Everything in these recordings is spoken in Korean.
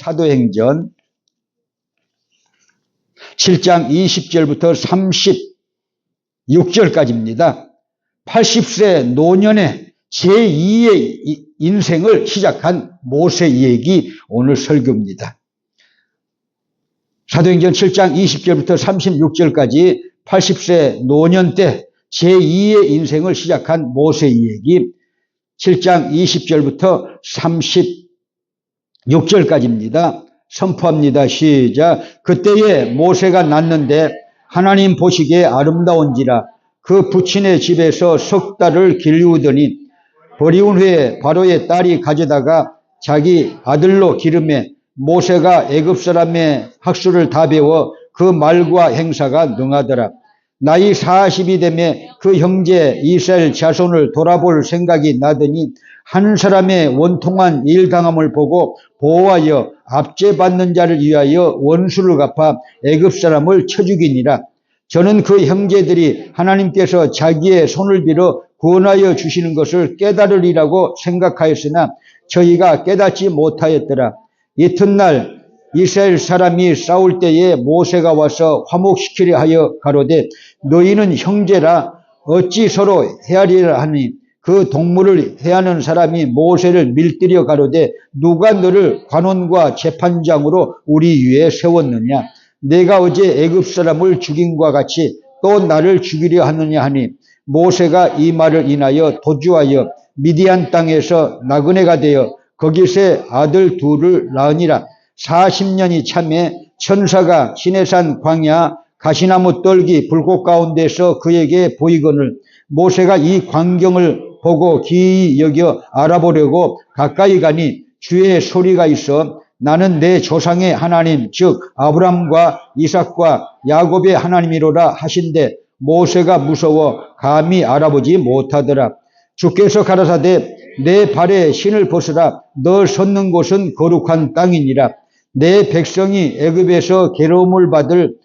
사도행전 7장 20절부터 36절까지입니다. 80세 노년에 제2의 인생을 시작한 모세 이야기 오늘 설교입니다. 사도행전 7장 20절부터 36절까지 80세 노년 때 제2의 인생을 시작한 모세 이야기 7장 20절부터 36절까지입니다. 선포합니다. 시작. 그때에 모세가 낳는데 하나님 보시기에 아름다운지라 그 부친의 집에서 석 달을 길리우더니 버리운 후에 바로의 딸이 가져다가 자기 아들로 기름에 모세가 애굽 사람의 학술을 다 배워 그 말과 행사가 능하더라. 나이 40이 되매 그 형제 이스라엘 자손을 돌아볼 생각이 나더니 한 사람의 원통한 일당함을 보고 보호하여 압제받는 자를 위하여 원수를 갚아 애굽 사람을 쳐 죽이니라. 저는 그 형제들이 하나님께서 자기의 손을 빌어 구원하여 주시는 것을 깨달으리라고 생각하였으나 저희가 깨닫지 못하였더라. 이튿날 이스라엘 사람이 싸울 때에 모세가 와서 화목시키려 하여 가로되 너희는 형제라 어찌 서로 헤아리라 하니 그 동물을 해하는 사람이 모세를 밀들여 가로되 누가 너를 관원과 재판장으로 우리 위에 세웠느냐. 내가 어제 애굽 사람을 죽인과 같이 또 나를 죽이려 하느냐 하니 모세가 이 말을 인하여 도주하여 미디안 땅에서 나그네가 되어 거기서 아들 둘을 낳으니라. 40년이 참에 천사가 시내산 광야 가시나무 떨기 불꽃 가운데서 그에게 보이거늘 모세가 이 광경을 보고 기이 여겨 알아보려고 가까이 가니 주의 소리가 있어 나는 내 조상의 하나님 즉 아브람과 이삭과 야곱의 하나님이로라 하신대 모세가 무서워 감히 알아보지 못하더라. 주께서 가라사대 내 발에 신을 벗으라. 너 섰는 곳은 거룩한 땅이니라. 내 백성이 애굽에서 괴로움을 받을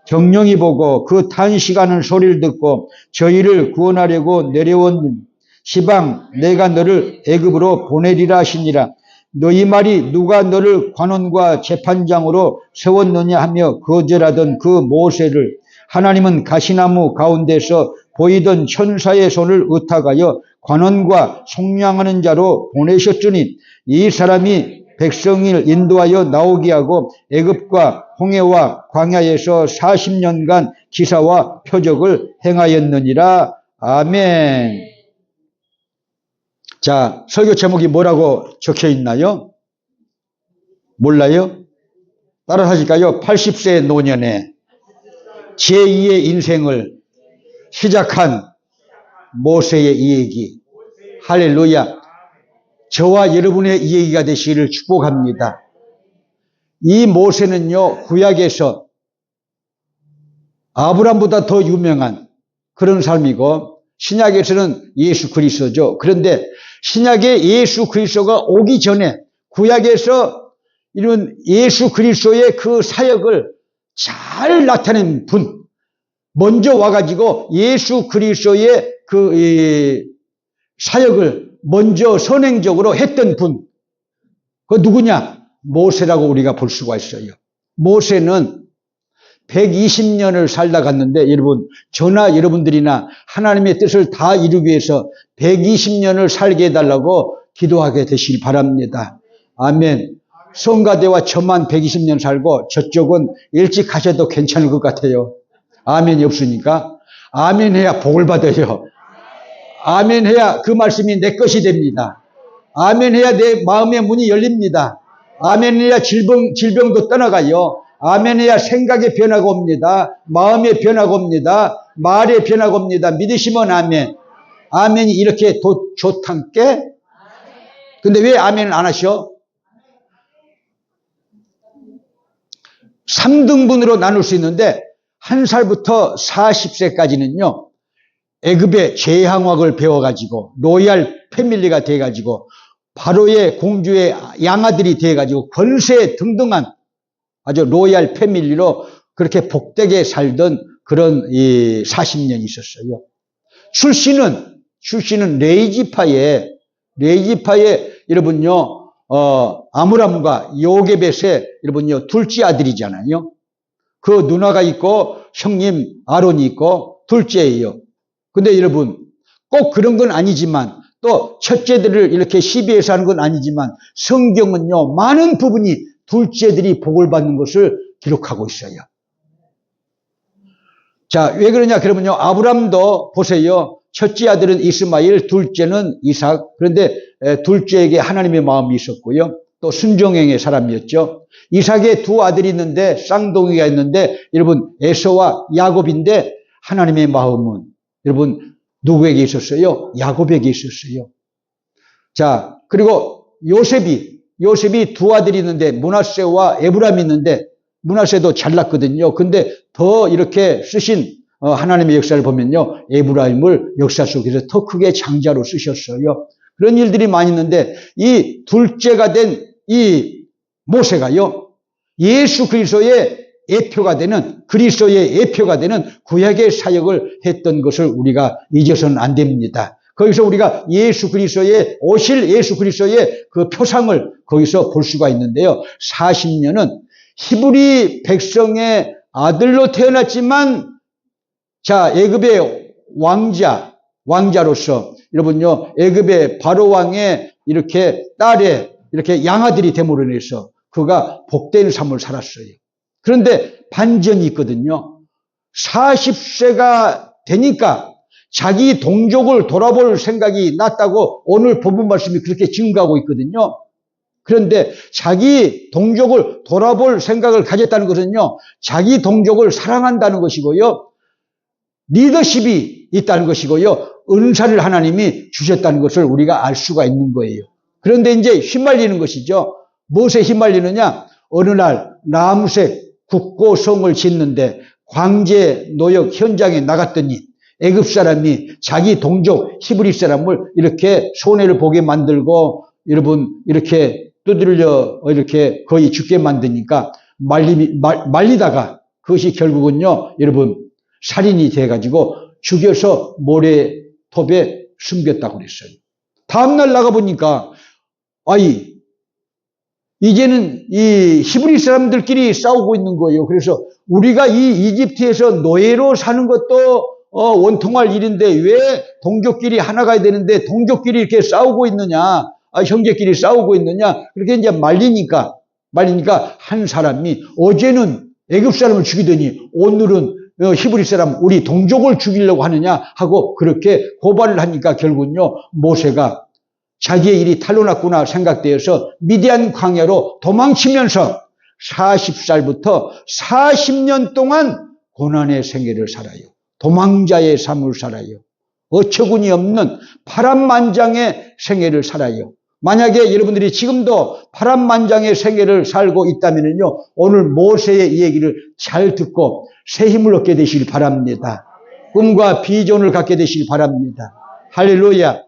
정령이 보고 그 탄식하는 소리를 듣고 저희를 구원하려고 내려온 시방 내가 너를 애굽으로 보내리라 하시니라. 너희 말이 누가 너를 관원과 재판장으로 세웠느냐 하며 거절하던 그 모세를 하나님은 가시나무 가운데서 보이던 천사의 손을 의탁하여 관원과 속량하는 자로 보내셨으니 이 사람이 백성을 인도하여 나오게 하고 애굽과 홍해와 광야에서 40년간 기사와 표적을 행하였느니라. 아멘. 자, 설교 제목이 뭐라고 적혀 있나요? 몰라요? 따라 하실까요? 80세 노년에 제2의 인생을 시작한 모세의 이야기. 할렐루야. 저와 여러분의 이야기가 되시기를 축복합니다. 이 모세는요, 구약에서 아브람보다 더 유명한 그런 삶이고 신약에서는 예수 그리스도죠. 그런데 신약에 예수 그리스도가 오기 전에 구약에서 이런 예수 그리스도의 그 사역을 잘 나타낸 분, 먼저 와가지고 예수 그리스도의 그 사역을 먼저 선행적으로 했던 분, 그 누구냐? 모세라고 우리가 볼 수가 있어요. 모세는 120년을 살다 갔는데 여러분, 저나 여러분들이나 하나님의 뜻을 다 이루기 위해서 120년을 살게 해달라고 기도하게 되시길 바랍니다. 아멘. 성가대와 저만 120년 살고 저쪽은 일찍 가셔도 괜찮을 것 같아요. 아멘이 없으니까. 아멘 해야 복을 받아요. 아멘 해야 그 말씀이 내 것이 됩니다. 아멘 해야 내 마음의 문이 열립니다. 아멘 해야 질병도 떠나가요. 아멘 해야 생각의 변화가 옵니다. 마음의 변화가 옵니다. 말의 변화가 옵니다. 믿으시면 아멘. 아멘이 이렇게 좋단께? 근데 왜 아멘을 안 하셔? 3등분으로 나눌 수 있는데 1살부터 40세까지는요. 애굽의 제향학을 배워가지고 로얄 패밀리가 돼가지고 바로의 공주의 양아들이 돼가지고 권세 등등한 아주 로얄 패밀리로 그렇게 복되게 살던 그런 40년이 있었어요. 출신은 레이지파의 여러분요 아므람과 요게벳의 여러분요 둘째 아들이잖아요. 그 누나가 있고 형님 아론이 있고 둘째예요. 근데 여러분 꼭 그런 건 아니지만 또 첫째들을 이렇게 시비해서 하는 건 아니지만 성경은요 많은 부분이 둘째들이 복을 받는 것을 기록하고 있어요. 자, 왜 그러냐 그러면요 아브람도 보세요. 첫째 아들은 이스마엘, 둘째는 이삭. 그런데 둘째에게 하나님의 마음이 있었고요. 또 순종행의 사람이었죠. 이삭의 두 아들이 있는데 쌍둥이가 있는데 여러분 에서와 야곱인데 하나님의 마음은 여러분 누구에게 있었어요? 야곱에게 있었어요. 자, 그리고 요셉이 두 아들이 있는데 므낫세와 에브람이 있는데 므낫세도 잘났거든요. 근데 더 이렇게 쓰신 하나님의 역사를 보면요. 에브라임을 역사 속에서 더 크게 장자로 쓰셨어요. 그런 일들이 많이 있는데 이 둘째가 된 이 모세가요. 예수 그리스도의 예표가 되는 그리스도의 예표가 되는 구약의 사역을 했던 것을 우리가 잊어서는 안 됩니다. 거기서 우리가 예수 그리스도의 오실 예수 그리스도의 그 표상을 거기서 볼 수가 있는데요. 40년은 히브리 백성의 아들로 태어났지만 자, 애굽의 왕자로서 여러분요, 애굽의 바로 왕의 이렇게 딸의 이렇게 양아들이 됨으로 인해서 그가 복된 삶을 살았어요. 그런데 반전이 있거든요. 40세가 되니까 자기 동족을 돌아볼 생각이 났다고 오늘 본문 말씀이 그렇게 증거하고 있거든요. 그런데 자기 동족을 돌아볼 생각을 가졌다는 것은요, 자기 동족을 사랑한다는 것이고요, 리더십이 있다는 것이고요, 은사를 하나님이 주셨다는 것을 우리가 알 수가 있는 거예요. 그런데 이제 휘말리는 것이죠. 무엇에 휘말리느냐? 어느 날 라므셋 국고성을 짓는데 광제 노역 현장에 나갔더니 애굽 사람이 자기 동족 히브리 사람을 이렇게 손해를 보게 만들고 여러분 이렇게 두드려 이렇게 거의 죽게 만드니까 말리다가 그것이 결국은요 여러분 살인이 돼가지고 죽여서 모래톱에 숨겼다고 그랬어요. 다음날 나가보니까 이제는 이 히브리 사람들끼리 싸우고 있는 거예요. 그래서 우리가 이 이집트에서 노예로 사는 것도 원통할 일인데 왜 동족끼리 하나가 되는데 동족끼리 이렇게 싸우고 있느냐, 형제끼리 싸우고 있느냐, 그렇게 이제 말리니까 한 사람이 어제는 애굽 사람을 죽이더니 오늘은 히브리 사람 우리 동족을 죽이려고 하느냐 하고 그렇게 고발을 하니까 결국은요 모세가 자기의 일이 탄로났구나 생각되어서 미디안 광야로 도망치면서 40살부터 40년 동안 고난의 생애를 살아요. 도망자의 삶을 살아요. 어처구니 없는 파란만장의 생애를 살아요. 만약에 여러분들이 지금도 파란만장의 생애를 살고 있다면요, 오늘 모세의 이 얘기를 잘 듣고 새 힘을 얻게 되시길 바랍니다. 꿈과 비전을 갖게 되시길 바랍니다. 할렐루야.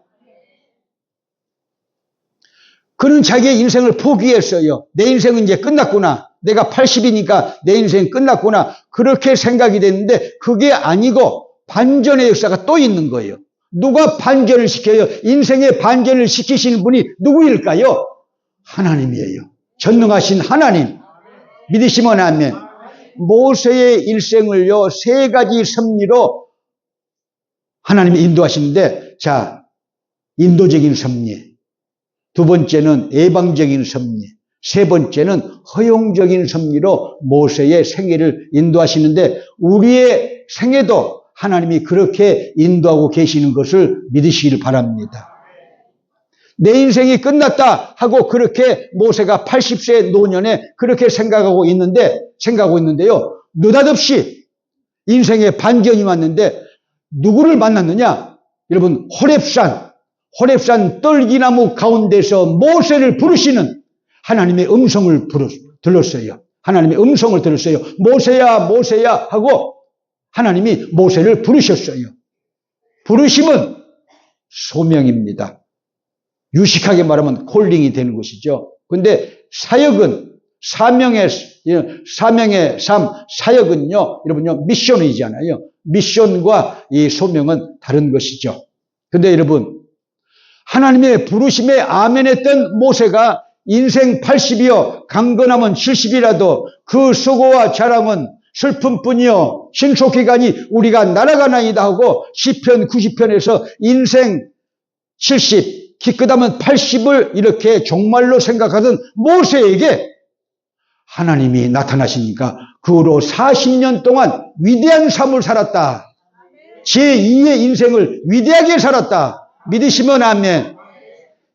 그는 자기의 인생을 포기했어요. 내 인생은 이제 끝났구나. 내가 80이니까 내 인생 끝났구나. 그렇게 생각이 됐는데 그게 아니고 반전의 역사가 또 있는 거예요. 누가 반전을 시켜요? 인생의 반전을 시키시는 분이 누구일까요? 하나님이에요. 전능하신 하나님. 믿으시면 아멘. 모세의 일생을요, 세 가지 섭리로 하나님이 인도하시는데, 자, 인도적인 섭리. 두 번째는 예방적인 섭리. 세 번째는 허용적인 섭리로 모세의 생애를 인도하시는데, 우리의 생애도 하나님이 그렇게 인도하고 계시는 것을 믿으시길 바랍니다. 내 인생이 끝났다 하고 그렇게 모세가 80세 노년에 그렇게 생각하고 있는데요. 느닷없이 인생의 반전이 왔는데 누구를 만났느냐? 여러분, 호렙산 떨기나무 가운데서 모세를 부르시는 하나님의 음성을 들었어요. 하나님의 음성을 들었어요. 모세야, 모세야 하고 하나님이 모세를 부르셨어요. 부르심은 소명입니다. 유식하게 말하면 콜링이 되는 것이죠. 근데 사역은 사명의 삶, 사역은요, 여러분요, 미션이잖아요. 미션과 이 소명은 다른 것이죠. 근데 여러분, 하나님의 부르심에 아멘했던 모세가 인생 80이요 강건하면 70이라도 그 수고와 자랑은 슬픔뿐이요 신속기간이 우리가 날아가나이다 하고 시편 90편에서 인생 70 기껏하면 80을 이렇게 종말로 생각하던 모세에게 하나님이 나타나시니까 그 후로 40년 동안 위대한 삶을 살았다. 제2의 인생을 위대하게 살았다. 믿으시면 아멘.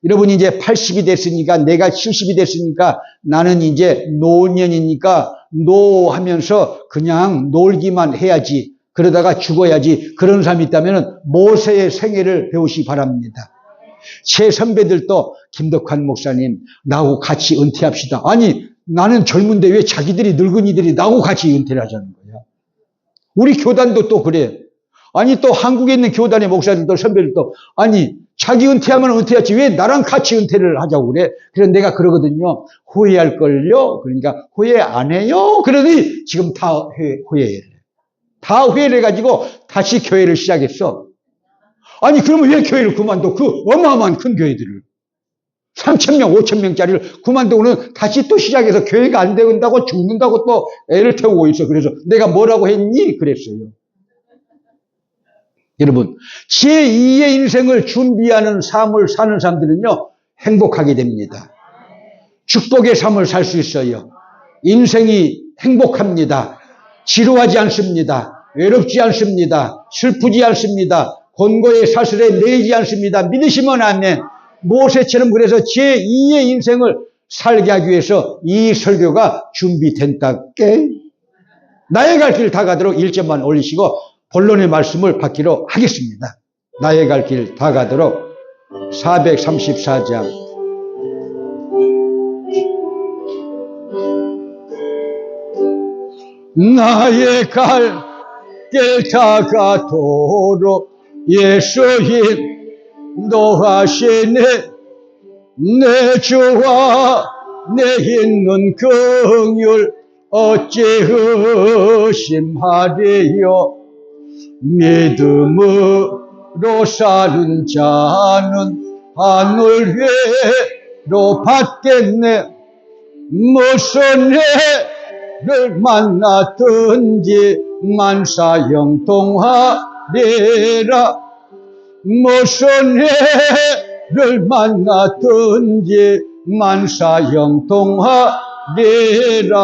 여러분 이제 80이 됐으니까 내가 70이 됐으니까 나는 이제 노년이니까 노하면서 그냥 놀기만 해야지. 그러다가 죽어야지. 그런 사람이 있다면 모세의 생애를 배우시기 바랍니다. 제 선배들도 김덕환 목사님 나하고 같이 은퇴합시다. 아니 나는 젊은데 왜 자기들이 늙은이들이 나하고 같이 은퇴를 하자는 거야. 우리 교단도 또 그래. 아니 또 한국에 있는 교단의 목사들도 선배들도 아니 자기 은퇴하면 은퇴하지 왜 나랑 같이 은퇴를 하자고 그래. 그래서 내가 그러거든요. 후회할걸요. 그러니까 후회 안 해요. 그러더니 지금 다 후회해. 다 후회를 해가지고 다시 교회를 시작했어. 아니 그러면 왜 교회를 그만둬. 그 어마어마한 큰 교회들을 3,000명 5,000명짜리를 그만두고는 다시 또 시작해서 교회가 안 된다고 죽는다고 또 애를 태우고 있어. 그래서 내가 뭐라고 했니? 그랬어요. 여러분 제2의 인생을 준비하는 삶을 사는 사람들은요 행복하게 됩니다. 축복의 삶을 살 수 있어요. 인생이 행복합니다. 지루하지 않습니다. 외롭지 않습니다. 슬프지 않습니다. 곤고의 사슬에 매이지 않습니다. 믿으시면 아멘. 모세처럼 그래서 제2의 인생을 살게 하기 위해서 이 설교가 준비된다께 나의 갈 길 다 가도록 1점만 올리시고 본론의 말씀을 받기로 하겠습니다. 나의 갈 길 다 가도록 434장 나의 갈 길 다 가도록 예수 인도하시네 내 주와 내 있는 긍휼 어찌 의심하리요 믿음으로 사는 자는 하늘 위로 받겠네 무슨 해를 만나든지 만사형통하리라 무슨 해를 만나든지 만사형통하리라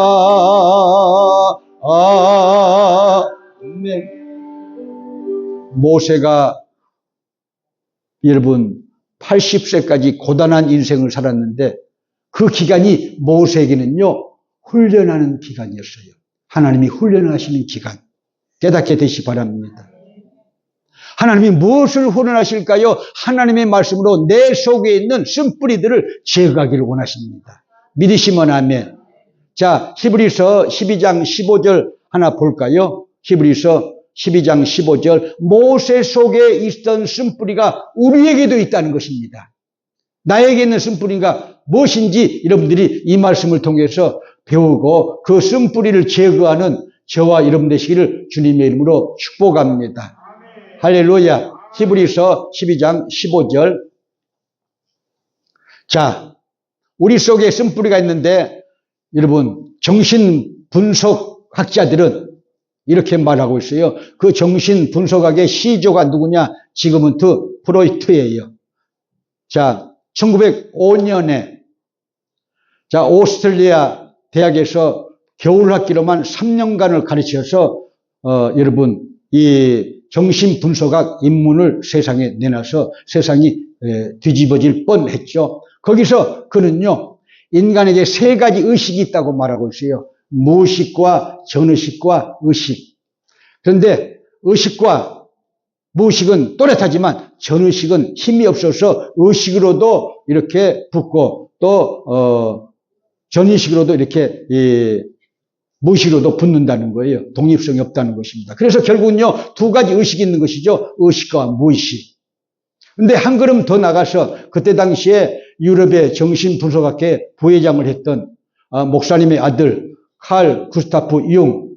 아멘. 모세가 여러분 80세까지 고단한 인생을 살았는데 그 기간이 모세에게는요 훈련하는 기간이었어요. 하나님이 훈련하시는 기간 깨닫게 되시기 바랍니다. 하나님이 무엇을 훈련하실까요? 하나님의 말씀으로 내 속에 있는 쓴뿌리들을 제거하기를 원하십니다. 믿으시면 아멘. 자, 히브리서 12장 15절 하나 볼까요? 히브리서 12장 15절 모세 속에 있던 쓴뿌리가 우리에게도 있다는 것입니다. 나에게 있는 쓴뿌리가 무엇인지 여러분들이 이 말씀을 통해서 배우고 그 쓴뿌리를 제거하는 저와 여러분 되시기를 주님의 이름으로 축복합니다. 할렐루야. 히브리서 12장 15절. 자, 우리 속에 쓴뿌리가 있는데 여러분 정신분석학자들은 이렇게 말하고 있어요. 그 정신분석학의 시조가 누구냐? 지그문트 프로이트예요. 자, 1905년에 자 오스트레일리아 대학에서 겨울학기로만 3년간을 가르쳐서 여러분 이 정신분석학 입문을 세상에 내놔서 세상이 뒤집어질 뻔했죠. 거기서 그는요 인간에게 세 가지 의식이 있다고 말하고 있어요. 무의식과 전의식과 의식. 그런데 의식과 무의식은 또렷하지만 전의식은 힘이 없어서 의식으로도 이렇게 붙고 또 전의식으로도 이렇게 무의식으로도 붙는다는 거예요. 독립성이 없다는 것입니다. 그래서 결국은요 두 가지 의식이 있는 것이죠. 의식과 무의식. 그런데 한 걸음 더 나가서 그때 당시에 유럽의 정신분석학회 부회장을 했던 목사님의 아들 칼 구스타프 융.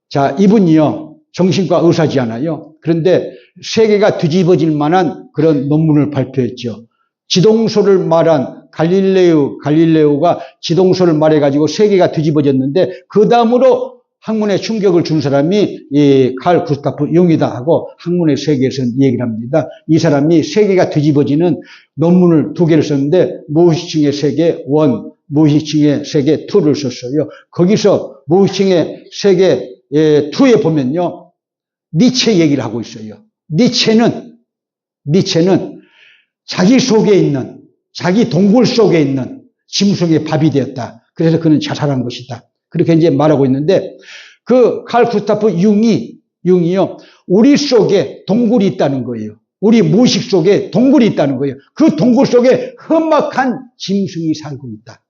자, 이분이요 정신과 의사지 않아요. 그런데 세계가 뒤집어질 만한 그런 논문을 발표했죠. 지동소를 말한 갈릴레오가 지동소를 말해가지고 세계가 뒤집어졌는데 그 다음으로 학문에 충격을 준 사람이 이 칼 구스타프 융이다 하고 학문의 세계에서는 얘기를 합니다. 이 사람이 세계가 뒤집어지는 논문을 2개를 썼는데 무의식층의 세계 1, 무의식층의 세계 2를 썼어요. 거기서 무의식층의 세계 2에 보면요. 니체 얘기를 하고 있어요. 니체는 자기 속에 있는, 자기 동굴 속에 있는 짐승의 밥이 되었다. 그래서 그는 자살한 것이다. 그렇게 이제 말하고 있는데, 그 칼 구스타프 융이요, 우리 속에 동굴이 있다는 거예요. 우리 무의식 속에 동굴이 있다는 거예요. 그 동굴 속에 험악한 짐승이 살고 있다.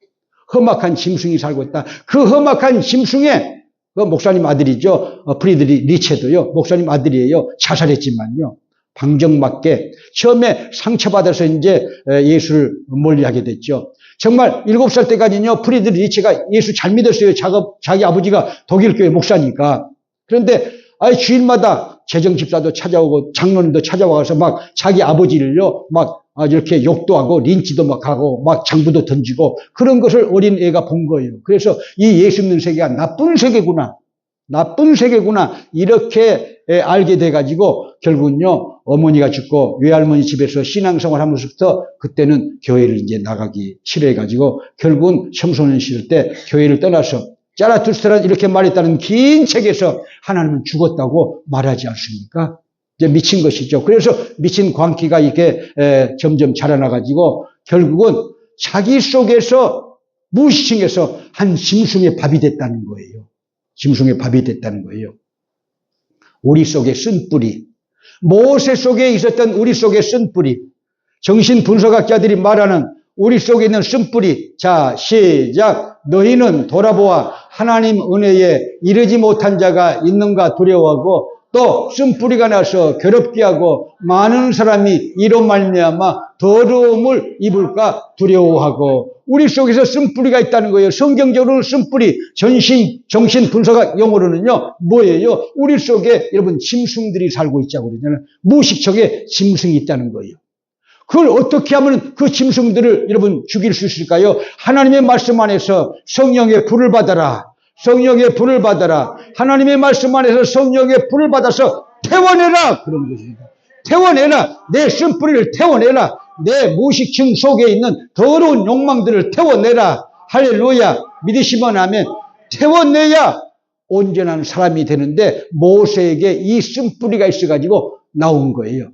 험악한 짐승이 살고 있다. 그 험악한 짐승의 그 목사님 아들이죠. 프리드리 니체도요. 목사님 아들이에요. 자살했지만요. 방정맞게 처음에 상처받아서 이제 예수를 멀리하게 됐죠. 정말 7살 때까지는요. 프리드리 니체가 예수 잘 믿었어요. 자기 아버지가 독일교회 목사니까. 그런데 주일마다 재정집사도 찾아오고 장로님도 찾아와서 막 자기 아버지를요. 막 이렇게 욕도 하고 린치도 막 하고 막 장부도 던지고 그런 것을 어린 애가 본 거예요. 그래서 이 예수 믿는 세계가 나쁜 세계구나 이렇게 알게 돼가지고 결국은요 어머니가 죽고 외할머니 집에서 신앙생활 하면서부터 그때는 교회를 이제 나가기 싫어해가지고 결국은 청소년 시절 때 교회를 떠나서 자라투스트란 이렇게 말했다는 긴 책에서 하나님은 죽었다고 말하지 않습니까? 이제 미친 것이죠. 그래서 미친 광기가 이렇게 점점 자라나가지고 결국은 자기 속에서 무의식층에서 한 짐승의 밥이 됐다는 거예요. 짐승의 밥이 됐다는 거예요. 우리 속에 쓴뿌리, 모세 속에 있었던 우리 속에 쓴뿌리, 정신분석학자들이 말하는 우리 속에 있는 쓴뿌리. 자, 시작. 너희는 돌아보아 하나님 은혜에 이르지 못한 자가 있는가 두려워하고 또 쓴뿌리가 나서 괴롭게 하고 많은 사람이 이로 말미암아 더러움을 입을까 두려워하고 우리 속에서 쓴뿌리가 있다는 거예요. 성경적으로는 쓴뿌리, 정신분석학 용어로는요, 뭐예요? 우리 속에 여러분 짐승들이 살고 있자고 그러잖아요. 무의식적에 짐승이 있다는 거예요. 그걸 어떻게 하면 그 짐승들을 여러분 죽일 수 있을까요? 하나님의 말씀 안에서 성령의 불을 받아라. 성령의 불을 받아라. 하나님의 말씀 안에서 성령의 불을 받아서 태워내라. 그런 것입니다. 태워내라. 내 쓴뿌리를 태워내라. 내 무의식층 속에 있는 더러운 욕망들을 태워내라. 할렐루야. 믿으시면 아멘. 태워내야 온전한 사람이 되는데 모세에게 이 쓴뿌리가 있어가지고 나온 거예요.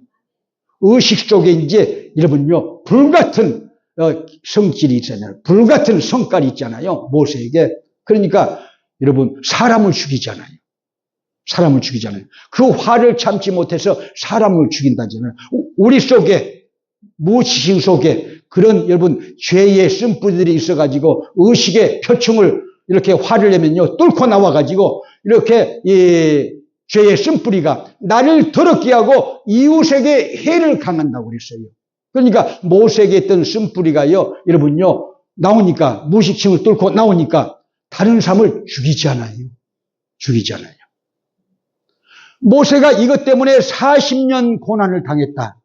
의식 속에 이제 여러분요 불같은 성질이 있잖아요. 불같은 성깔이 있잖아요. 모세에게. 그러니까 여러분 사람을 죽이잖아요. 그 화를 참지 못해서 사람을 죽인다잖아요. 우리 속에 무의식 속에 그런 여러분 죄의 쓴뿌리들이 있어가지고 의식의 표층을 이렇게 화를 내면요 뚫고 나와가지고 이렇게 죄의 쓴뿌리가 나를 더럽게 하고 이웃에게 해를 강한다고 그랬어요. 그러니까 모세에게 있던 쓴뿌리가요, 여러분요, 나오니까, 무의식층을 뚫고 나오니까 다른 사람을 죽이지 않아요. 모세가 이것 때문에 40년 고난을 당했다.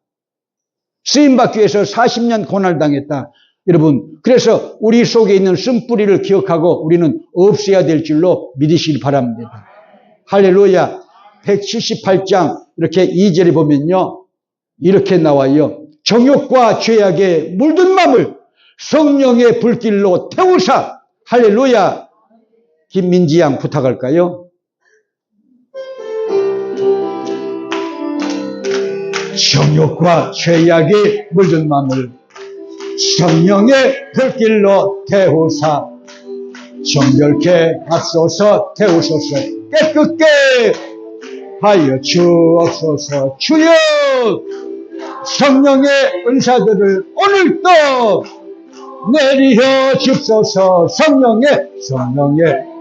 쓰임받기 위해서 40년 고난을 당했다. 여러분, 그래서 우리 속에 있는 쓴뿌리를 기억하고 우리는 없애야 될 줄로 믿으시길 바랍니다. 할렐루야. 178장 이렇게 2절에 보면요. 이렇게 나와요. 정욕과 죄악에 물든 마음을 성령의 불길로 태우사. 할렐루야. 김민지 양 부탁할까요? 정욕과 죄악에 물든 마음을 성령의 불길로 태우사. 정결케 하소서. 태우소서. 깨끗게 하여 주옵소서. 주여 성령의 은사들을 오늘도 내리어 주옵소서. 성령의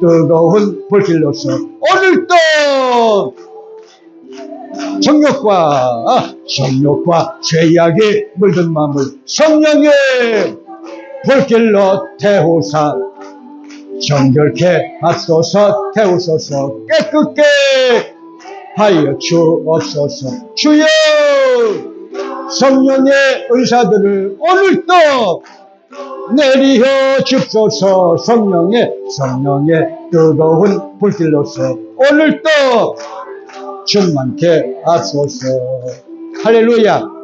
뜨거운 불길로서 오늘도 정욕과 죄악에 물든 마음을 성령의 불길로 태우사. 정결케 하소서. 태우소서. 깨끗게 하여 주옵소서. 주여 성령의 은사들을 오늘도 내리어 주소서. 성령의 뜨거운 불길로서 오늘도 충만케 하소서. 할렐루야.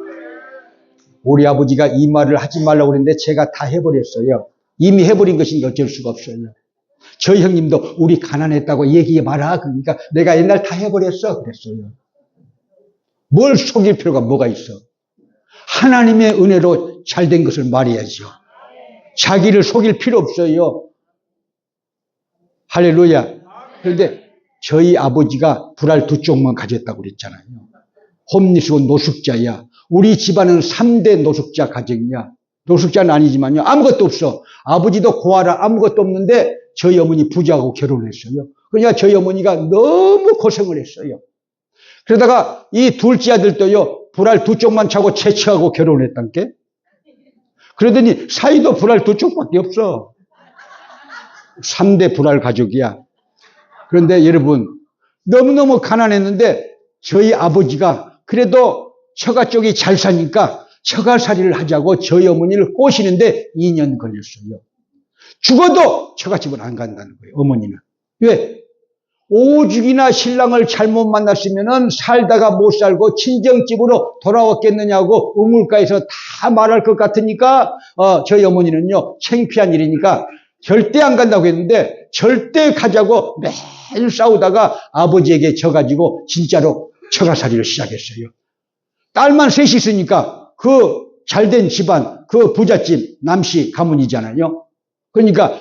우리 아버지가 이 말을 하지 말라고 그랬는데 제가 다 해버렸어요. 이미 해버린 것이니까 어쩔 수가 없어요. 저희 형님도 우리 가난했다고 얘기해 봐라. 그러니까 내가 옛날 다 해버렸어 그랬어요. 뭘 속일 필요가 뭐가 있어. 하나님의 은혜로 잘된 것을 말해야죠. 자기를 속일 필요 없어요. 할렐루야. 그런데 저희 아버지가 불알 두 쪽만 가졌다고 그랬잖아요. 홈리스고 노숙자야. 우리 집안은 3대 노숙자 가정이야. 노숙자는 아니지만요. 아무것도 없어. 아버지도 고아라 아무것도 없는데 저희 어머니 부자하고 결혼했어요. 그러니까 저희 어머니가 너무 고생을 했어요. 그러다가 이 둘째 아들도요. 불알 두 쪽만 차고 채취하고 결혼했단 게. 그러더니 사이도 불알 두 쪽밖에 없어. 3대 불알 가족이야. 그런데 여러분 너무너무 가난했는데 저희 아버지가 그래도 처가 쪽이 잘 사니까 처가살이를 하자고 저희 어머니를 꼬시는데 2년 걸렸어요. 죽어도 처가집은 안 간다는 거예요. 어머니는. 왜? 오죽이나 신랑을 잘못 만났으면 살다가 못 살고 친정집으로 돌아왔겠느냐고 우물가에서 다 말할 것 같으니까 저희 어머니는요. 창피한 일이니까 절대 안 간다고 했는데 절대 가자고 매일 싸우다가 아버지에게 져가지고 진짜로 처가살이를 시작했어요. 딸만 셋이 있으니까 그 잘된 집안, 그 부잣집 남씨 가문이잖아요. 그러니까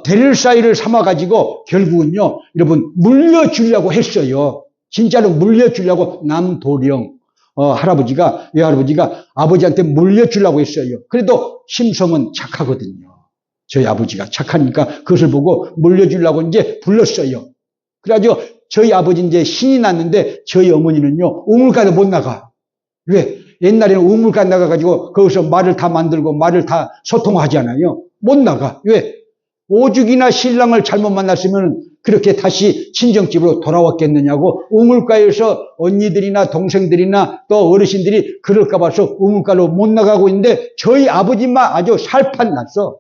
대를 사이를 삼아가지고 결국은요, 여러분 물려주려고 했어요. 진짜로 물려주려고 남도령 할아버지가 외할아버지가 아버지한테 물려주려고 했어요. 그래도 심성은 착하거든요. 저희 아버지가 착하니까 그것을 보고 물려주려고 이제 불렀어요. 그래가지고 저희 아버지 이제 신이 났는데 저희 어머니는요 우물가도 못 나가. 왜? 옛날에는 우물가 나가가지고 거기서 말을 다 만들고 말을 다 소통하잖아요. 못 나가. 왜? 오죽이나 신랑을 잘못 만났으면 그렇게 다시 친정집으로 돌아왔겠느냐고 우물가에서 언니들이나 동생들이나 또 어르신들이 그럴까 봐서 우물가로 못 나가고 있는데 저희 아버지만 아주 살판 났어.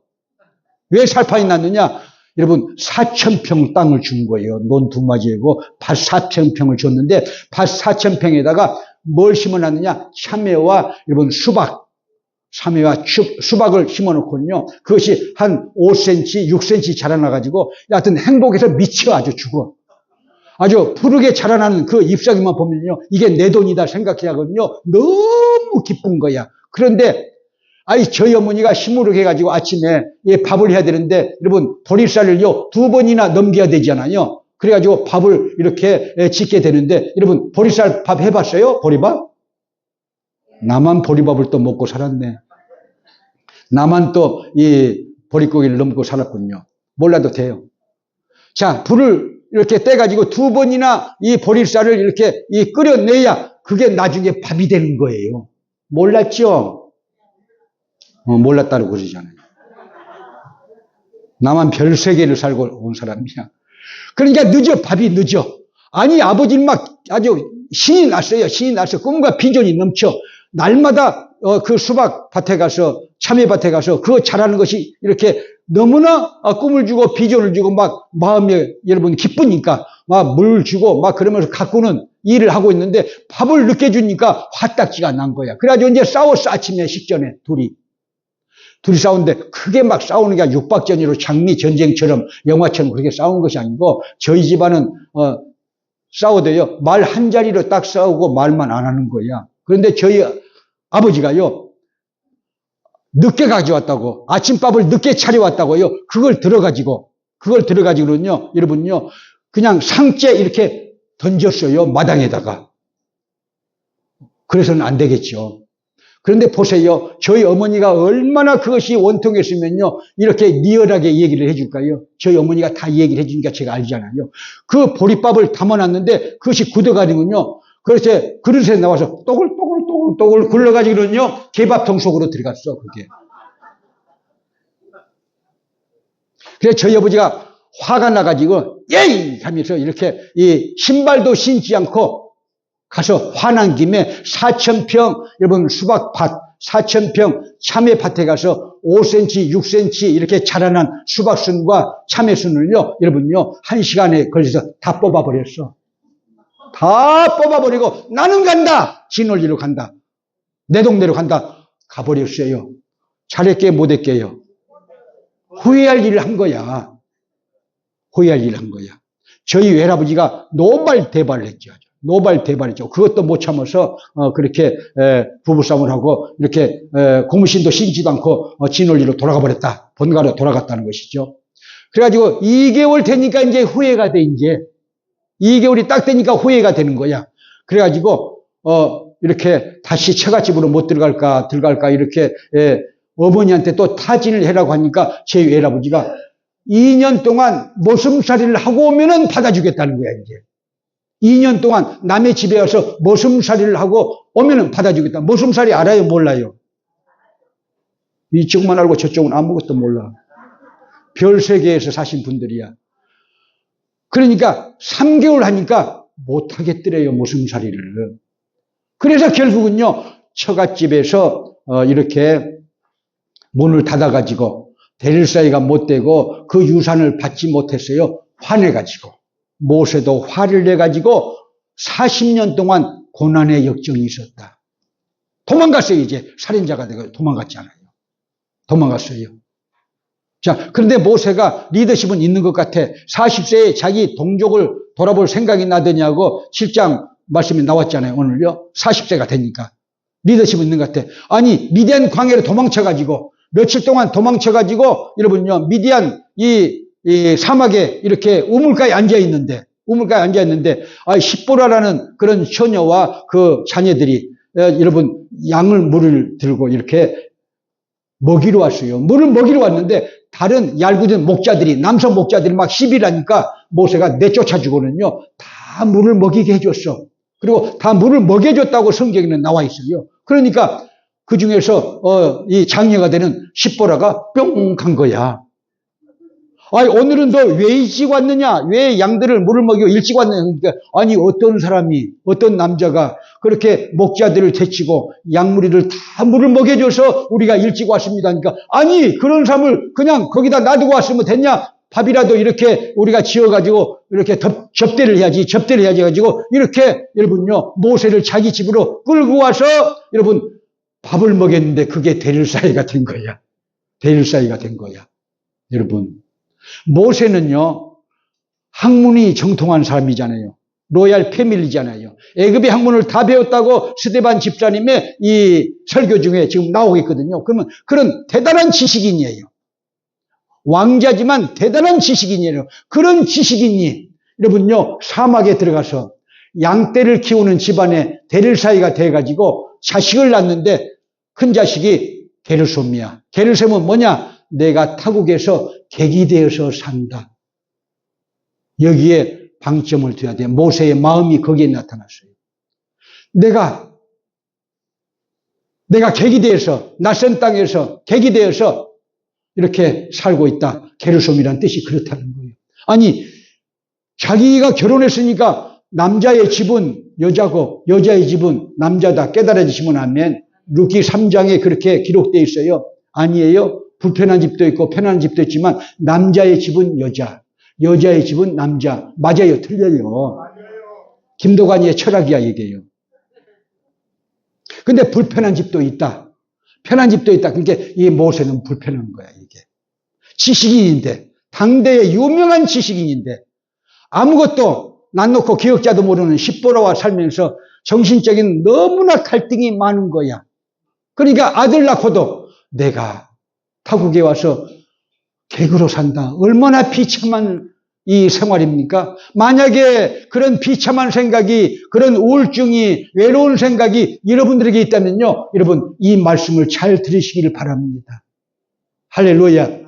왜 살판이 났느냐? 여러분 4,000평 땅을 준 거예요. 논 2마지고 밭 4,000평을 줬는데 밭 4,000평에다가 뭘 심어놨느냐? 참외와 여러분 참외와 수박을 심어놓고는요. 그것이 한 5cm, 6cm 자라나가지고 여하튼 행복해서 미쳐 아주 죽어. 아주 푸르게 자라나는 그 잎사귀만 보면요. 이게 내 돈이다 생각해야거든요. 너무 기쁜 거야. 그런데 저희 어머니가 시무룩 해가지고 아침에 밥을 해야 되는데 여러분 보리쌀을요 2번이나 넘겨야 되잖아요. 그래가지고 밥을 이렇게 짓게 되는데 여러분 보리쌀 밥 해봤어요? 보리밥? 나만 보리밥을 또 먹고 살았네. 나만 또 이 보릿고기를 넘고 살았군요. 몰라도 돼요. 자, 불을 이렇게 떼가지고 2번이나 이 보리쌀을 이렇게 끓여내야 그게 나중에 밥이 되는 거예요. 몰랐죠? 몰랐다고 그러잖아요. 나만 별 3개를 살고 온 사람이야. 그러니까 늦어, 밥이 늦어. 아니, 아버지는 막 아주 신이 났어요. 신이 나서 꿈과 비전이 넘쳐. 날마다 그 수박 밭에 가서, 참외 밭에 가서 그거 자라는 것이 이렇게 너무나 꿈을 주고 비전을 주고 막 마음에 여러분 기쁘니까 막 물 주고 막 그러면서 가꾸는 일을 하고 있는데 밥을 늦게 주니까 화딱지가 난 거야. 그래가지고 이제 싸웠어. 아침에 식전에 둘이 싸우는데 크게 막 싸우는 게 아니라 육박전이로 장미 전쟁처럼 영화처럼 그렇게 싸우는 것이 아니고 저희 집안은 싸워도요 말 한 자리로 딱 싸우고 말만 안 하는 거야. 그런데 저희 아버지가요 늦게 가져왔다고 아침밥을 늦게 차려왔다고요. 그걸 들어가지고는요 여러분요 그냥 상째 이렇게 던졌어요. 마당에다가. 그래서는 안 되겠죠. 그런데 보세요. 저희 어머니가 얼마나 그것이 원통했으면요. 이렇게 리얼하게 얘기를 해줄까요? 저희 어머니가 다 얘기를 해주니까 제가 알잖아요. 그 보리밥을 담아놨는데 그것이 굳어가지고요. 그래서 그릇에 나와서 또글또글 굴러가지고는요. 개밥통 속으로 들어갔어. 그게. 그래서 저희 아버지가 화가 나가지고 예이 하면서 이렇게 이 신발도 신지 않고 가서 화난 김에 4,000평 여러분 수박밭 4,000평 참외밭에 가서 5cm, 6cm 이렇게 자라난 수박순과 참외순을요, 여러분요, 1시간에 걸려서 다 뽑아버렸어. 다 뽑아버리고 나는 간다. 진월리로 간다. 내 동네로 간다. 가버렸어요. 잘했게 못했게요. 후회할 일을 한 거야. 후회할 일을 한 거야. 저희 외할아버지가 노발대발을 했죠. 노발대발했죠. 그것도 못 참아서 그렇게 부부싸움을 하고 이렇게 고무신도 신지도 않고 진월리로 돌아가 버렸다. 본가로 돌아갔다는 것이죠. 그래가지고 2개월 되니까 이제 후회가 돼. 이제 2개월이 딱 되니까 후회가 되는 거야. 그래가지고 이렇게 다시 처갓집으로 못 들어갈까 이렇게 어머니한테 또 타진을 해라고 하니까 제 외할아버지가 2년 동안 머슴살이를 하고 오면은 받아주겠다는 거야. 이제 2년 동안 남의 집에 와서 머슴살이를 하고 오면은 받아주겠다. 머슴살이 알아요, 몰라요? 이쪽만 알고 저쪽은 아무것도 몰라. 별 세계에서 사신 분들이야. 그러니까 3개월 하니까 못하겠더래요, 머슴살이를. 그래서 결국은요, 처갓집에서 이렇게 문을 닫아가지고 데릴 사이가 못 되고 그 유산을 받지 못했어요. 화내가지고. 모세도 화를 내가지고 40년 동안 고난의 역정이 있었다. 도망갔어요. 이제 살인자가 되고 도망갔잖아요. 도망갔어요. 자, 그런데 모세가 리더십은 있는 것 같아. 40세에 자기 동족을 돌아볼 생각이 나더냐고 7장 말씀이 나왔잖아요. 오늘요. 40세가 되니까. 리더십은 있는 것 같아. 아니, 미디안 광야로 도망쳐가지고 며칠 동안 도망쳐가지고 여러분요, 미디안 이 사막에 이렇게 우물가에 앉아있는데 십보라라는 그런 처녀와 그 자녀들이 여러분 양을 물을 들고 이렇게 먹이러 왔어요. 물을 먹이러 왔는데 다른 얄궂은 목자들이 남성 목자들이 막 시비를 하니까 모세가 내쫓아주고는요 다 물을 먹이게 해줬어. 그리고 다 물을 먹여줬다고 성경에는 나와 있어요. 그러니까 그 중에서 이 장녀가 되는 십보라가 뿅 간 거야. 아니, 오늘은 너 왜 일찍 왔느냐? 왜 양들을 물을 먹이고 일찍 왔느냐? 그러니까, 아니, 어떤 남자가 그렇게 목자들을 데치고 양무리를 다 물을 먹여줘서 우리가 일찍 왔습니다. 그러니까, 아니, 그런 삶을 그냥 거기다 놔두고 왔으면 됐냐? 밥이라도 이렇게 우리가 지어가지고 이렇게 접대를 해야지 가지고 이렇게 여러분요, 모세를 자기 집으로 끌고 와서 여러분 밥을 먹였는데 그게 데릴 사이가 된 거야. 데릴 사이가 된 거야. 여러분. 모세는요, 학문이 정통한 사람이잖아요. 로얄 패밀리잖아요. 애굽의 학문을 다 배웠다고 스데반 집사님의 이 설교 중에 지금 나오고 있거든요. 그러면 그런 대단한 지식인이에요. 왕자지만 대단한 지식인이에요. 그런 지식인이 여러분요, 사막에 들어가서 양떼를 키우는 집안에 데릴 사이가 돼가지고 자식을 낳는데 큰 자식이 게르솜이야. 게르솜은 뭐냐? 내가 타국에서 객이 되어서 산다. 여기에 방점을 둬야 돼. 모세의 마음이 거기에 나타났어요. 내가 객이 되어서, 낯선 땅에서 객이 되어서 이렇게 살고 있다. 게르솜이란 뜻이 그렇다는 거예요. 아니, 자기가 결혼했으니까 남자의 집은 여자고 여자의 집은 남자다. 깨달아지시면 아멘. 루키 3장에 그렇게 기록되어 있어요. 아니에요. 불편한 집도 있고 편한 집도 있지만 남자의 집은 여자, 여자의 집은 남자. 맞아요? 틀려요? 김도관이의 철학이야 이게요. 근데 불편한 집도 있다. 편한 집도 있다. 그러니까 이 모세는 불편한 거야 이게. 지식인인데, 당대의 유명한 지식인인데 아무것도 낯놓고 기억자도 모르는 십보라와 살면서 정신적인 너무나 갈등이 많은 거야. 그러니까 아들 낳고도 내가 타국에 와서 객으로 산다. 얼마나 비참한 이 생활입니까? 만약에 그런 비참한 생각이, 그런 우울증이, 외로운 생각이 여러분들에게 있다면요, 여러분 이 말씀을 잘 들으시기를 바랍니다. 할렐루야.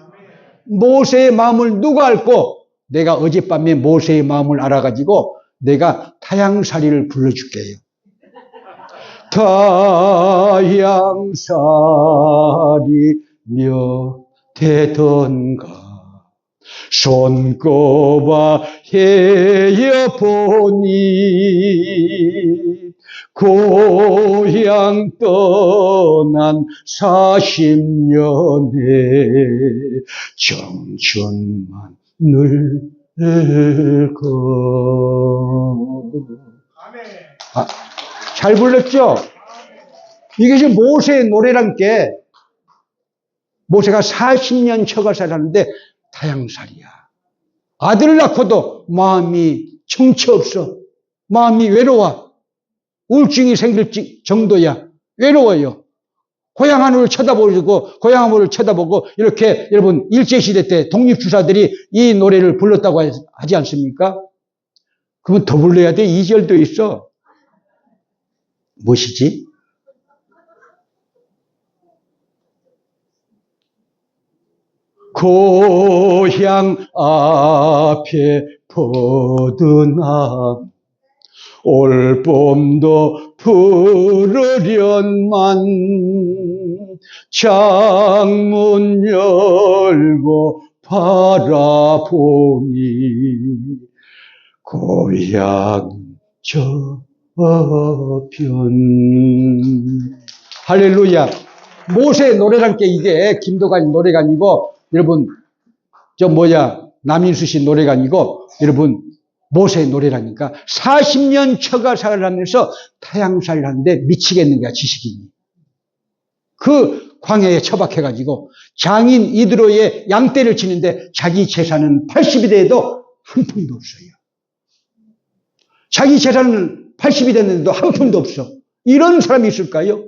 모세의 마음을 누가 알고 내가 어젯밤에 모세의 마음을 알아가지고 내가 타향살이를 불러줄게요. 타향살이며 되던가 손꼽아 헤어보니 고향 떠난 40년에 청춘만 늙고. 잘 불렀죠? 이것이 모세의 노래란 게, 모세가 40년 처가살이 하는데 타향살이야. 아들을 낳고도 마음이 정처 없어. 마음이 외로워. 우울증이 생길 정도야. 외로워요. 고향 하늘을 쳐다보고, 고향 하늘을 쳐다보고, 이렇게 여러분, 일제시대 때 독립주사들이 이 노래를 불렀다고 하지 않습니까? 그러면 더 불러야 돼. 2절도 있어. 무엇이지? 고향 앞에 포도나무 올 봄도 푸르련만 창문 열고 바라보니 고향 저편. 할렐루야. 모세의 노래란 게 이게 김도관 노래가 아니고, 여러분, 남인수 씨 노래가 아니고, 여러분, 모세의 노래라니까. 40년 처가살을 하면서 타향살을 하는데 미치겠는 거야, 지식인이. 그 광야에 처박혀가지고 장인 이드로의 양떼를 치는데 자기 재산은 80이 돼도 한 푼도 없어요. 자기 재산은 80이 됐는데도 한 푼도 없어. 이런 사람이 있을까요?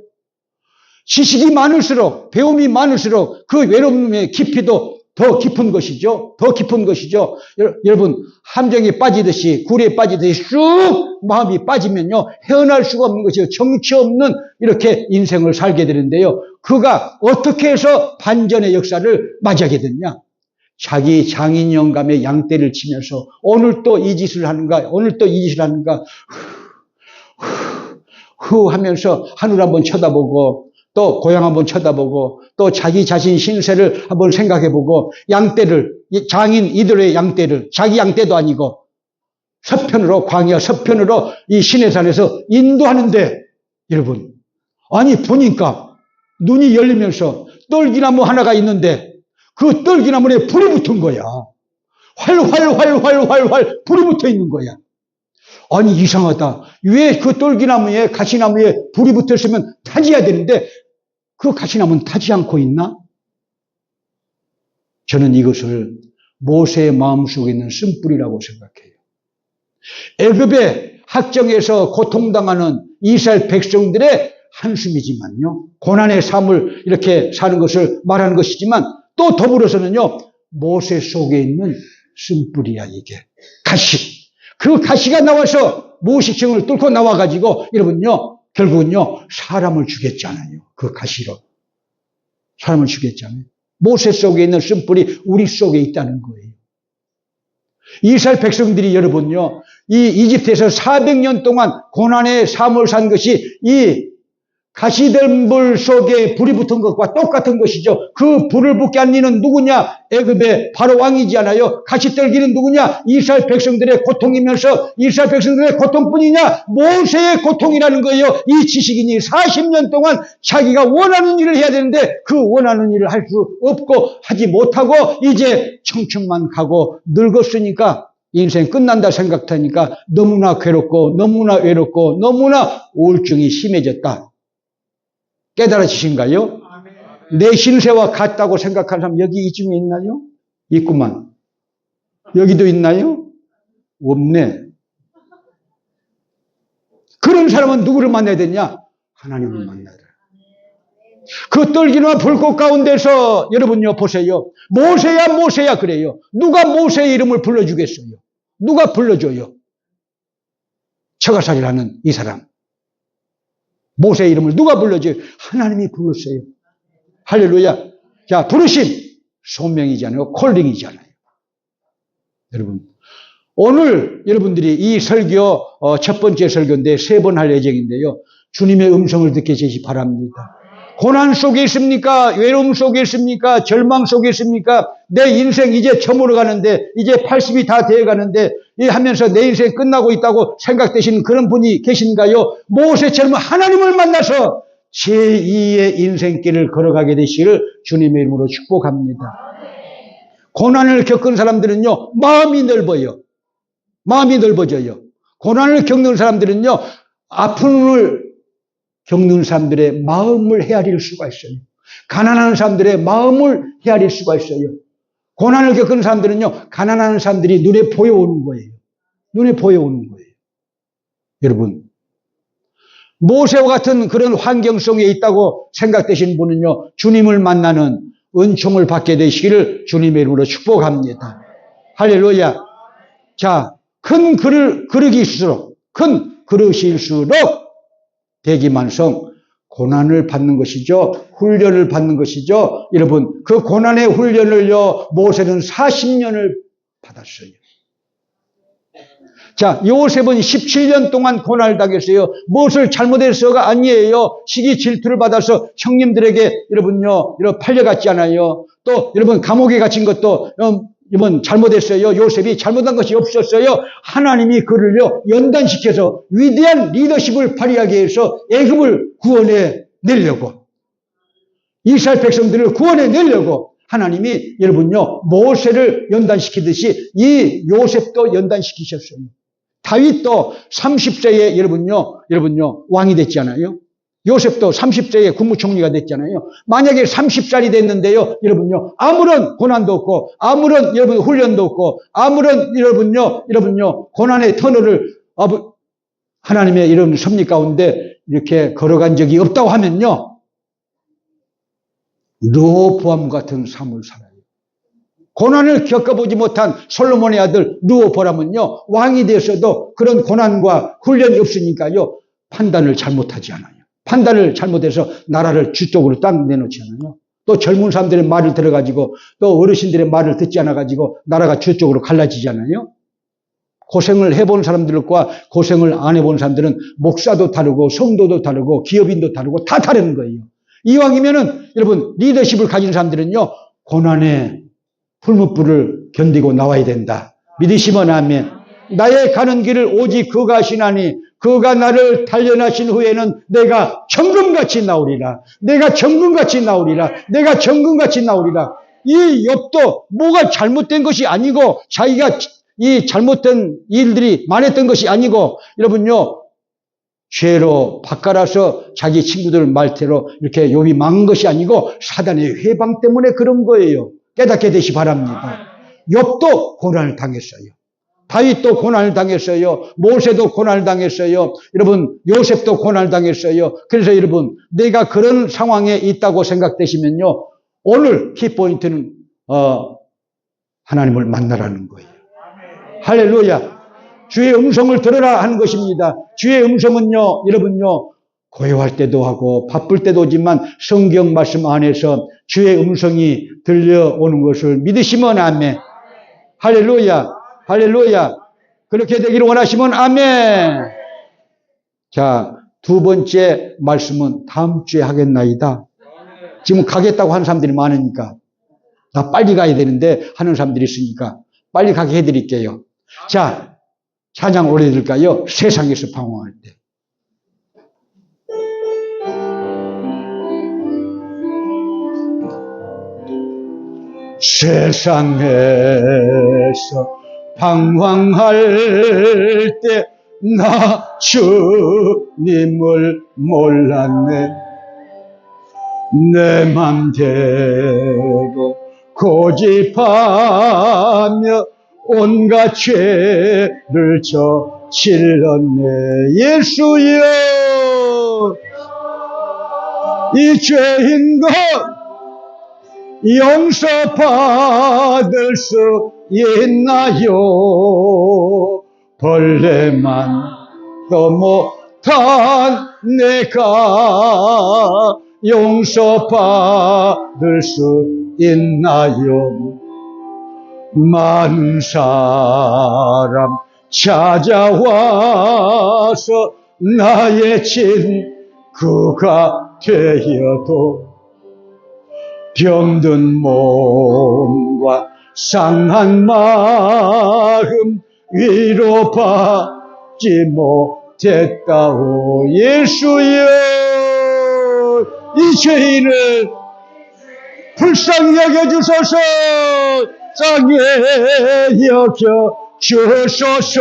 지식이 많을수록, 배움이 많을수록 그 외로움의 깊이도 더 깊은 것이죠. 더 깊은 것이죠. 여러분, 함정에 빠지듯이, 굴에 빠지듯이 쑥 마음이 빠지면요, 헤어날 수가 없는 것이요. 정치 없는 이렇게 인생을 살게 되는데요. 그가 어떻게 해서 반전의 역사를 맞이하게 됐냐? 자기 장인 영감의 양떼를 치면서 오늘 또 이 짓을 하는가, 오늘 또 이 짓을 하는가, 하면서 하늘 한번 쳐다보고, 또 고향 한번 쳐다보고, 또 자기 자신 신세를 한번 생각해보고, 양떼를, 장인 이들의 양떼를, 자기 양떼도 아니고 서편으로, 광야 서편으로 이 시내산에서 인도하는데, 여러분, 아니 보니까 눈이 열리면서 떨기나무 하나가 있는데 그 떨기나무에 불이 붙은 거야. 활활 불이 붙어 있는 거야. 아니 이상하다. 왜 그 떨기나무에, 가시나무에 불이 붙었으면 타지야 되는데 그 가시나무는 타지 않고 있나? 저는 이것을 모세의 마음속에 있는 쓴뿌리라고 생각해요. 애굽의 학정에서 고통당하는 이스라엘 백성들의 한숨이지만요, 고난의 삶을 이렇게 사는 것을 말하는 것이지만 또 더불어서는요, 모세 속에 있는 쓴뿌리야. 이게 가시. 그 가시가 나와서 무식증을 뚫고 나와가지고 여러분요, 결국은요 사람을 죽였잖아요. 그 가시로 사람을 죽였잖아요. 모세 속에 있는 쓴뿌리 우리 속에 있다는 거예요. 이스라엘 백성들이 여러분요, 이 이집트에서 400년 동안 고난의 삶을 산 것이 이 가시덤불 속에 불이 붙은 것과 똑같은 것이죠. 그 불을 붙게 한 이는 누구냐? 애굽의 바로 왕이지 않아요. 가시떨기는 누구냐? 이스라엘 백성들의 고통이면서 이스라엘 백성들의 고통뿐이냐? 모세의 고통이라는 거예요. 이 지식인이 40년 동안 자기가 원하는 일을 해야 되는데 그 원하는 일을 할 수 없고 하지 못하고 이제 청춘만 가고 늙었으니까 인생 끝난다 생각하니까 너무나 괴롭고 너무나 외롭고 너무나 우울증이 심해졌다. 깨달아지신가요? 내 신세와 같다고 생각하는 사람 여기 이 중에 있나요? 있구만. 여기도 있나요? 없네. 그런 사람은 누구를 만나야 되냐? 하나님을 만나야 돼. 그 떨기나 불꽃 가운데서 여러분요 보세요. 모세야 그래요. 누가 모세의 이름을 불러주겠어요? 누가 불러줘요? 처가살이라는 이 사람. 모세의 이름을 누가 불러줘요? 하나님이 불렀어요. 할렐루야. 자, 부르심, 소명이잖아요. 콜링이잖아요. 여러분, 오늘 여러분들이 이 설교 첫 번째 설교인데 3번 할 예정인데요. 주님의 음성을 듣게 되시 바랍니다. 고난 속에 있습니까? 외로움 속에 있습니까? 절망 속에 있습니까? 내 인생 이제 저물어 가는데, 이제 80이 다 되어 가는데, 이 하면서 내 인생 끝나고 있다고 생각되시는 그런 분이 계신가요? 모세처럼 하나님을 만나서 제2의 인생길을 걸어가게 되시기를 주님의 이름으로 축복합니다. 고난을 겪은 사람들은요, 마음이 넓어요. 마음이 넓어져요. 고난을 겪는 사람들은요, 아픔을 겪는 사람들의 마음을 헤아릴 수가 있어요. 가난한 사람들의 마음을 헤아릴 수가 있어요. 고난을 겪은 사람들은요, 가난한 사람들이 눈에 보여오는 거예요. 눈에 보여오는 거예요. 여러분, 모세와 같은 그런 환경 속에 있다고 생각되시는 분은요, 주님을 만나는 은총을 받게 되시기를 주님의 이름으로 축복합니다. 할렐루야. 자, 큰 그릇일수록, 큰 그릇일수록 대기만성 고난을 받는 것이죠. 훈련을 받는 것이죠. 여러분, 그 고난의 훈련을요, 모세는 40년을 받았어요. 자, 요셉은 17년 동안 고난을 당했어요. 무엇을 잘못해서가 아니에요. 시기 질투를 받아서 형님들에게 여러분요, 이런 팔려갔잖아요. 또 여러분 감옥에 갇힌 것도 이번 잘못했어요. 요셉이 잘못한 것이 없었어요. 하나님이 그를요 연단시켜서 위대한 리더십을 발휘하게 해서 애굽을 구원해 내려고, 이스라엘 백성들을 구원해 내려고 하나님이 여러분요 모세를 연단시키듯이 이 요셉도 연단시키셨어요. 다윗도 30세에 여러분요 왕이 됐잖아요. 요셉도 30세에 국무총리가 됐잖아요. 만약에 30살이 됐는데요, 여러분요, 아무런 고난도 없고, 아무런 여러분 훈련도 없고, 아무런 여러분요, 고난의 터널을 하나님의 이런 섭리 가운데 이렇게 걸어간 적이 없다고 하면요, 르호보암 같은 삶을 살아요. 고난을 겪어보지 못한 솔로몬의 아들 르호보암은요, 왕이 되어서도 그런 고난과 훈련이 없으니까요, 판단을 잘못하지 않아요. 판단을 잘못해서 나라를 주쪽으로 딱 내놓지 않아요. 또 젊은 사람들의 말을 들어가지고 또 어르신들의 말을 듣지 않아가지고 나라가 주쪽으로 갈라지잖아요. 고생을 해본 사람들과 고생을 안 해본 사람들은 목사도 다르고 성도도 다르고 기업인도 다르고 다 다른 거예요. 이왕이면은 여러분 리더십을 가진 사람들은요 고난의 풀무불을 견디고 나와야 된다. 믿으시면 아멘. 나의 가는 길을 오직 그가 하시나니 그가 나를 단련하신 후에는 내가 정금같이 나오리라. 내가 정금같이 나오리라. 내가 정금같이 나오리라. 이 욥도 뭐가 잘못된 것이 아니고 자기가 이 잘못된 일들이 많았던 것이 아니고 여러분요 죄로 바꿔라서 자기 친구들 말대로 이렇게 욥이 망한 것이 아니고 사단의 회방 때문에 그런 거예요. 깨닫게 되시 바랍니다. 욥도 고난을 당했어요. 다윗도 고난을 당했어요. 모세도 고난을 당했어요. 여러분 요셉도 고난을 당했어요. 그래서 여러분 내가 그런 상황에 있다고 생각되시면요 오늘 키포인트는 하나님을 만나라는 거예요. 할렐루야. 주의 음성을 들으라 하는 것입니다. 주의 음성은요 여러분요 고요할 때도 하고 바쁠 때도 오지만 성경 말씀 안에서 주의 음성이 들려오는 것을 믿으시면 아멘. 할렐루야. 할렐루야. 그렇게 되기를 원하시면 아멘. 자, 두 번째 말씀은 다음 주에 하겠나이다. 지금 가겠다고 하는 사람들이 많으니까 나 빨리 가야 되는데 하는 사람들이 있으니까 빨리 가게 해드릴게요. 자, 찬양 올려드릴까요? 세상에서 방황할 때. 세상에서 방황할 때 나 주님을 몰랐네. 내 맘대로 고집하며 온갖 죄를 저질렀네. 예수여 이 죄인 것 용서받을 수 있나요? 벌레만 더 못한 내가 용서받을 수 있나요? 많은 사람 찾아와서 나의 친구가 되어도 병든 몸과 상한 마음 위로받지 못했다오. 예수여, 이 죄인을 불쌍히 여겨주소서. 싸게 여겨주소서.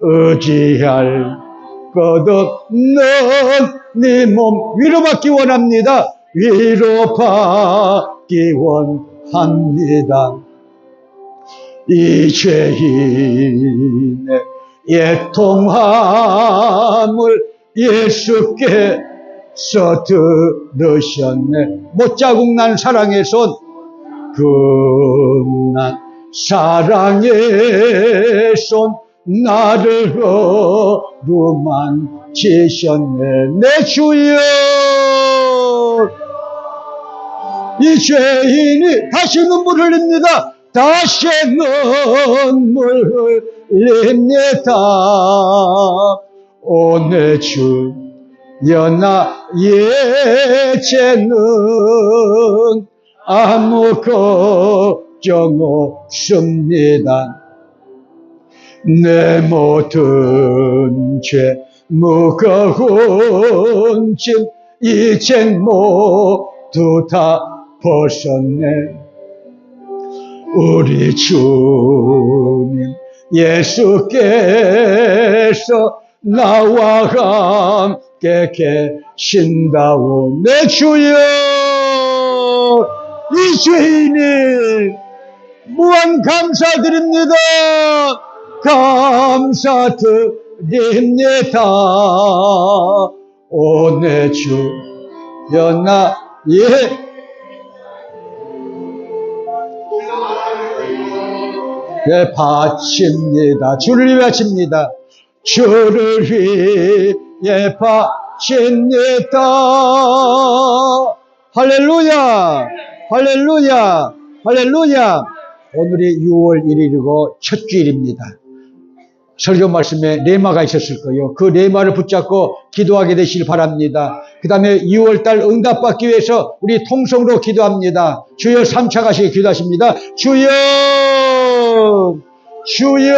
의지할 것 없는 네 몸 위로받기 원합니다. 위로받기 원합니다. 이 죄인의 애통함을 예수께서 들으셨네. 못자국 난 사랑의 손, 금난 사랑의 손, 나를 어루만지셨네. 내 주여, 이 죄인이 다시 눈물 흘립니다. 다시 눈물 흘립니다. 오 내 주여, 나의 죄는 아무 걱정 없습니다. 내 모든 죄 무거운 짐 이젠 모두 다 벗었네. 우리 주님 예수께서 나와 함께 계신다오. 내 주여, 이 죄인이 무한 감사드립니다. 감사드립니다. 오 내 주여, 나의 바칩니다. 주를 위해 바칩니다. 주를 위해 바칩니다. 할렐루야, 할렐루야, 할렐루야. 오늘이 6월 1일이고 첫 주일입니다. 설교 말씀에 레마가 있었을 거예요. 그 레마를 붙잡고 기도하게 되시길 바랍니다. 그 다음에 6월달 응답받기 위해서 우리 통성으로 기도합니다. 주여 3차 가시게 기도하십니다. 주여, 주여,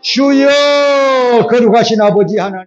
주여. 거룩하신 아버지 하나님,